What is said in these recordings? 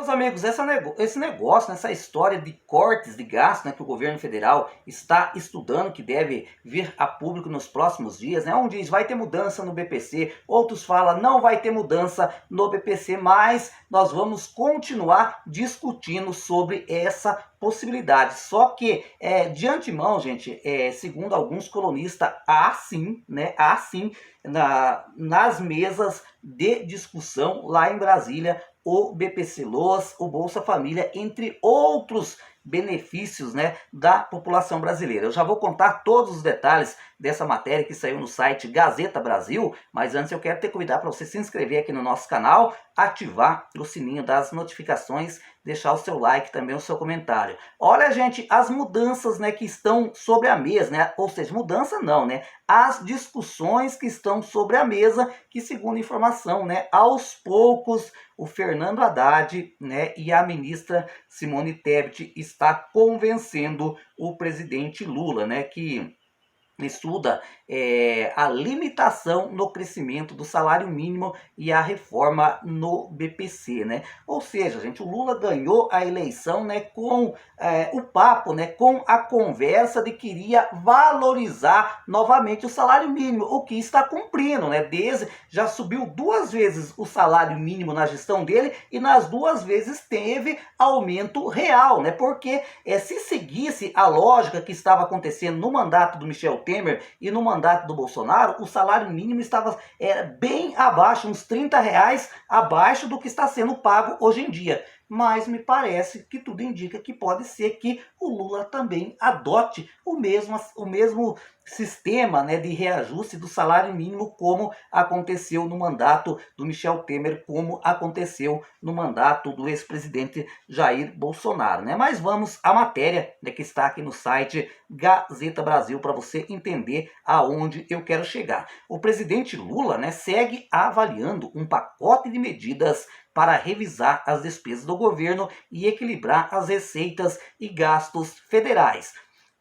Meus amigos, esse negócio, né, essa história de cortes de gastos, né, que o governo federal está estudando, que deve vir a público nos próximos dias, né, um diz vai ter mudança no BPC, outros falam não vai ter mudança no BPC, mas nós vamos continuar discutindo sobre essa possibilidade. Só que, de antemão, gente, segundo alguns colunistas, há sim nas mesas de discussão lá em Brasília, o BPC Loas, o Bolsa Família, entre outros benefícios, né, da população brasileira. Eu já vou contar todos os detalhes dessa matéria que saiu no site Gazeta Brasil, mas antes eu quero te convidar para você se inscrever aqui no nosso canal, ativar o sininho das notificações, deixar o seu like, também o seu comentário. Olha, gente, as mudanças, né, que estão sobre a mesa, né, ou seja, mudança não, né, as discussões que estão sobre a mesa, que segundo informação, né, aos poucos o Fernando Haddad, né, e a ministra Simone Tebet está convencendo o presidente Lula, né, que estuda a limitação no crescimento do salário mínimo e a reforma no BPC, né? Ou seja, gente, o Lula ganhou a eleição, né, com o papo, né, com a conversa de que iria valorizar novamente o salário mínimo, o que está cumprindo, né? Já subiu 2 vezes o salário mínimo na gestão dele e nas 2 vezes teve aumento real, né? Porque se seguisse a lógica que estava acontecendo no mandato do Michel Temer e no mandato do Bolsonaro, o salário mínimo estava bem abaixo, uns R$ 30 abaixo do que está sendo pago hoje em dia. Mas me parece que tudo indica que pode ser que o Lula também adote o mesmo sistema, né, de reajuste do salário mínimo, como aconteceu no mandato do Michel Temer, como aconteceu no mandato do ex-presidente Jair Bolsonaro, né? Mas vamos à matéria, né, que está aqui no site Gazeta Brasil para você entender aonde eu quero chegar. O presidente Lula, né, segue avaliando um pacote de medidas para revisar as despesas do governo e equilibrar as receitas e gastos federais.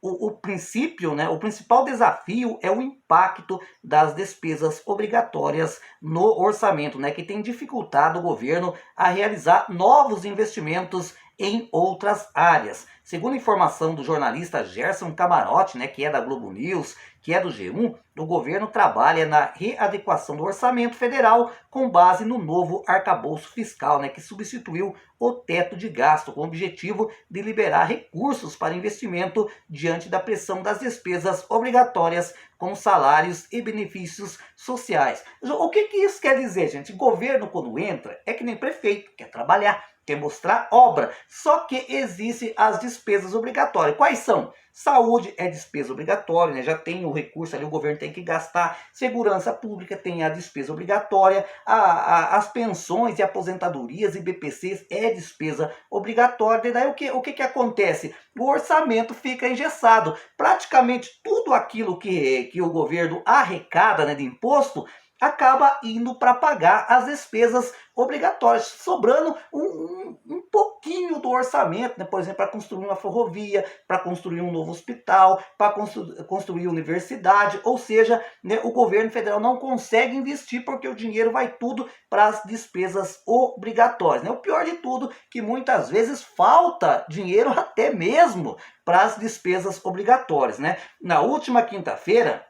O princípio, né, o principal desafio é o impacto das despesas obrigatórias no orçamento, né, que tem dificultado o governo a realizar novos investimentos em outras áreas. Segundo informação do jornalista Gerson Camarote, né, que é da Globo News, que é do G1, o governo trabalha na readequação do orçamento federal com base no novo arcabouço fiscal, né, que substituiu o teto de gasto, com o objetivo de liberar recursos para investimento diante da pressão das despesas obrigatórias com salários e benefícios sociais. O que isso quer dizer, gente? Governo, quando entra, é que nem prefeito, quer trabalhar, quer mostrar obra, só que existem as despesas obrigatórias. Quais são? Saúde é despesa obrigatória, né? Já tem o recurso ali, o governo tem que gastar. Segurança pública tem a despesa obrigatória. As pensões e aposentadorias e BPCs é despesa obrigatória. E daí o que acontece? O orçamento fica engessado. Praticamente tudo aquilo que o governo arrecada, né, de imposto, acaba indo para pagar as despesas obrigatórias, sobrando um pouquinho do orçamento, né? Por exemplo, para construir uma ferrovia, para construir um novo hospital, para construir universidade, ou seja, né, o governo federal não consegue investir porque o dinheiro vai tudo para as despesas obrigatórias, né? O pior de tudo, que muitas vezes falta dinheiro até mesmo para as despesas obrigatórias, né? Na última quinta-feira,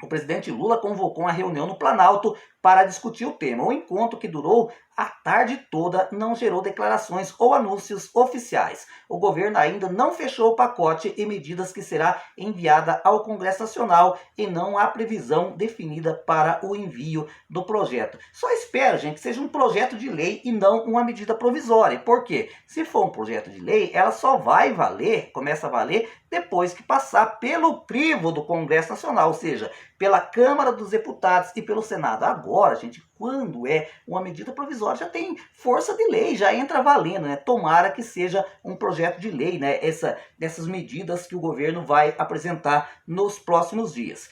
o presidente Lula convocou uma reunião no Planalto para discutir o tema. O encontro, que durou a tarde toda, não gerou declarações ou anúncios oficiais. O governo ainda não fechou o pacote e medidas que será enviada ao Congresso Nacional e não há previsão definida para o envio do projeto. Só espero, gente, que seja um projeto de lei e não uma medida provisória. Por quê? Se for um projeto de lei, ela só vai valer, começa a valer, depois que passar pelo crivo do Congresso Nacional, ou seja, pela Câmara dos Deputados e pelo Senado. Agora, gente, quando é uma medida provisória, já tem força de lei, já entra valendo, né? Tomara que seja um projeto de lei, né? Essas medidas que o governo vai apresentar nos próximos dias.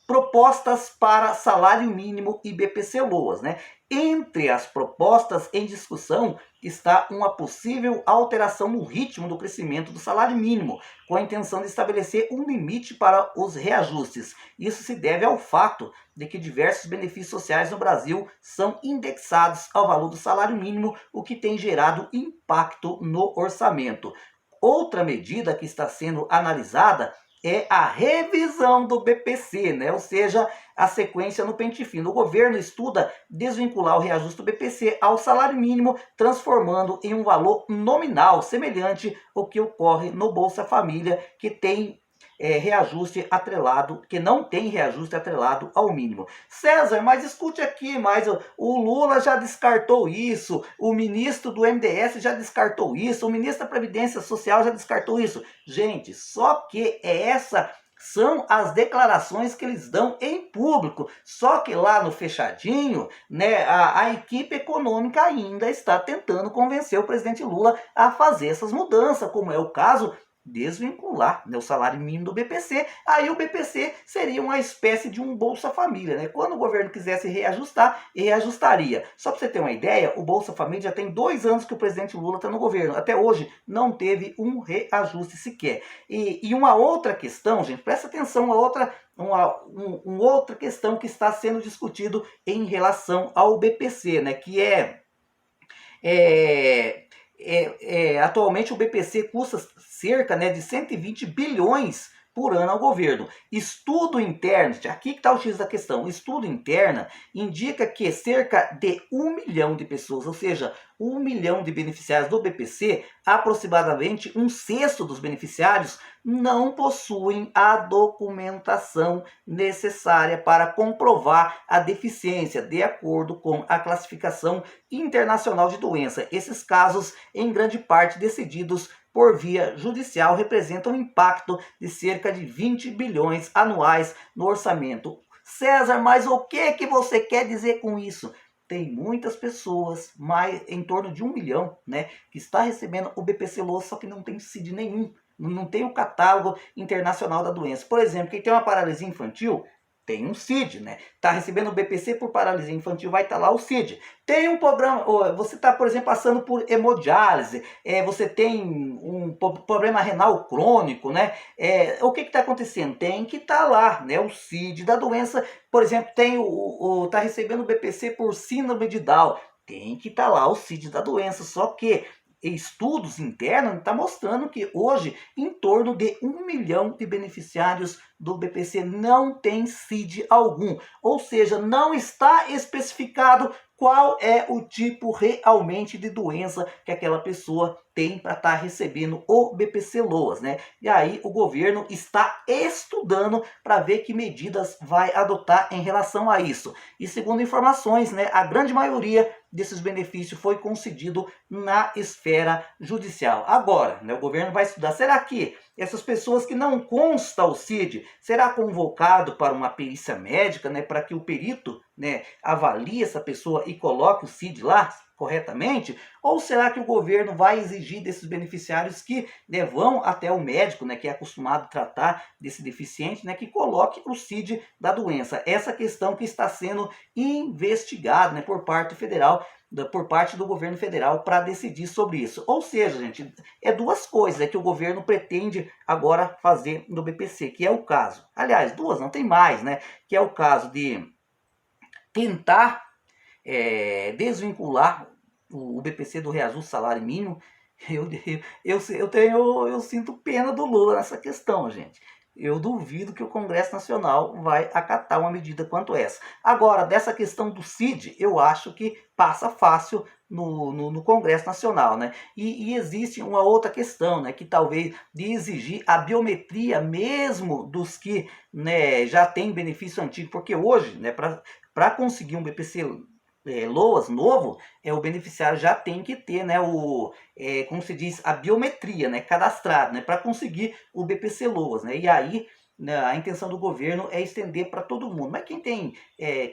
Propostas para salário mínimo e BPC Loas, né? Entre as propostas em discussão está uma possível alteração no ritmo do crescimento do salário mínimo, com a intenção de estabelecer um limite para os reajustes. Isso se deve ao fato de que diversos benefícios sociais no Brasil são indexados ao valor do salário mínimo, o que tem gerado impacto no orçamento. Outra medida que está sendo analisada é a revisão do BPC, né? Ou seja, a sequência no pente fino. O governo estuda desvincular o reajuste do BPC ao salário mínimo, transformando em um valor nominal, semelhante ao que ocorre no Bolsa Família, que tem reajuste atrelado, que não tem reajuste atrelado ao mínimo. César, mas escute aqui, mas o Lula já descartou isso, o ministro do MDS já descartou isso, o ministro da Previdência Social já descartou isso. Gente, só que são as declarações que eles dão em público. Só que lá no fechadinho, né, a equipe econômica ainda está tentando convencer o presidente Lula a fazer essas mudanças, como é o caso desvincular, né, o salário mínimo do BPC. Aí o BPC seria uma espécie de um Bolsa Família, né? Quando o governo quisesse reajustar, reajustaria. Só para você ter uma ideia, o Bolsa Família já tem 2 anos que o presidente Lula está no governo. Até hoje não teve um reajuste sequer. E uma outra questão, gente, presta atenção, uma outra questão que está sendo discutido em relação ao BPC, né? Que atualmente o BPC custa cerca, né, de 120 bilhões por ano ao governo. Estudo interno, aqui que está o X da questão, estudo interno indica que cerca de 1 milhão de pessoas, ou seja, 1 milhão de beneficiários do BPC, aproximadamente 1/6 dos beneficiários não possuem a documentação necessária para comprovar a deficiência, de acordo com a classificação internacional de doença. Esses casos, em grande parte decididos por via judicial, representam um impacto de cerca de 20 bilhões anuais no orçamento. César, mas o que você quer dizer com isso? Tem muitas pessoas, em torno de 1 milhão, né, que está recebendo o BPC Loas, só que não tem CID nenhum, não tem o catálogo internacional da doença. Por exemplo, quem tem uma paralisia infantil tem um CID, né? Está recebendo o BPC por paralisia infantil, vai estar lá o CID. Tem um programa, você está, por exemplo, passando por hemodiálise, você tem um problema renal crônico, né? O que está acontecendo? Tem que estar lá, né? O CID da doença, por exemplo, está recebendo o BPC por síndrome de Down, tem que estar lá o CID da doença, só que estudos internos estão mostrando que hoje em torno de 1 milhão de beneficiários do BPC não tem CID algum, ou seja, não está especificado qual é o tipo realmente de doença que aquela pessoa tem para estar recebendo o BPC Loas, né? E aí o governo está estudando para ver que medidas vai adotar em relação a isso. E segundo informações, né, a grande maioria desses benefícios foi concedido na esfera judicial. Agora, né, o governo vai estudar, será que essas pessoas que não consta o CID, será convocado para uma perícia médica, né, para que o perito, né, avalie essa pessoa e coloque o CID lá corretamente? Ou será que o governo vai exigir desses beneficiários que, né, vão até o médico, né, que é acostumado a tratar desse deficiente, né, que coloque o CID da doença? Essa questão que está sendo investigada, né, por parte federal, por parte do governo federal, para decidir sobre isso. Ou seja, gente, é duas coisas que o governo pretende agora fazer no BPC, que é o caso, aliás, duas, não tem mais, né, que é o caso de tentar desvincular o BPC do reajuste salário mínimo. Eu sinto pena do Lula nessa questão, gente. Eu duvido que o Congresso Nacional vai acatar uma medida quanto essa. Agora, dessa questão do CID, eu acho que passa fácil no Congresso Nacional, né? E existe uma outra questão, né, que talvez de exigir a biometria mesmo dos que, né, já têm benefício antigo, porque hoje, né, para conseguir um BPC Loas novo, o beneficiário já tem que ter, né, como se diz, a biometria, né, cadastrada, né, para conseguir o BPC Loas, né? E aí, né, a intenção do governo é estender para todo mundo. Mas quem tem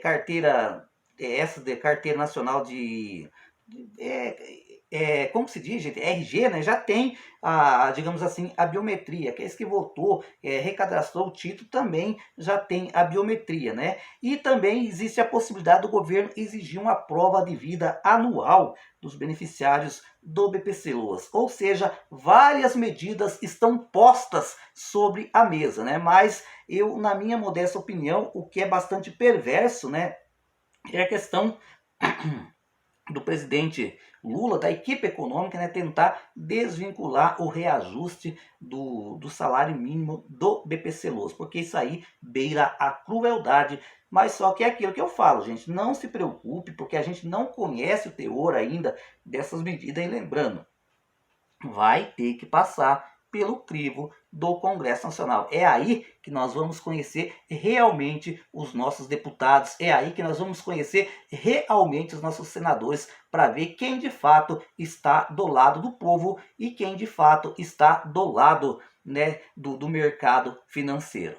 carteira, essa de carteira nacional como se diz, gente, RG, né, já tem, digamos assim, a biometria. Aqueles que votou, recadastrou o título, também já tem a biometria, né? E também existe a possibilidade do governo exigir uma prova de vida anual dos beneficiários do BPC Loas. Ou seja, várias medidas estão postas sobre a mesa, né? Mas eu, na minha modesta opinião, o que é bastante perverso, né, é a questão do presidente Lula, da equipe econômica, né, tentar desvincular o reajuste do salário mínimo do BPC Loas, porque isso aí beira a crueldade. Mas só que é aquilo que eu falo, gente, não se preocupe, porque a gente não conhece o teor ainda dessas medidas. E lembrando, vai ter que passar pelo crivo do Congresso Nacional. É aí que nós vamos conhecer realmente os nossos deputados, é aí que nós vamos conhecer realmente os nossos senadores, para ver quem de fato está do lado do povo e quem de fato está do lado, né, do mercado financeiro.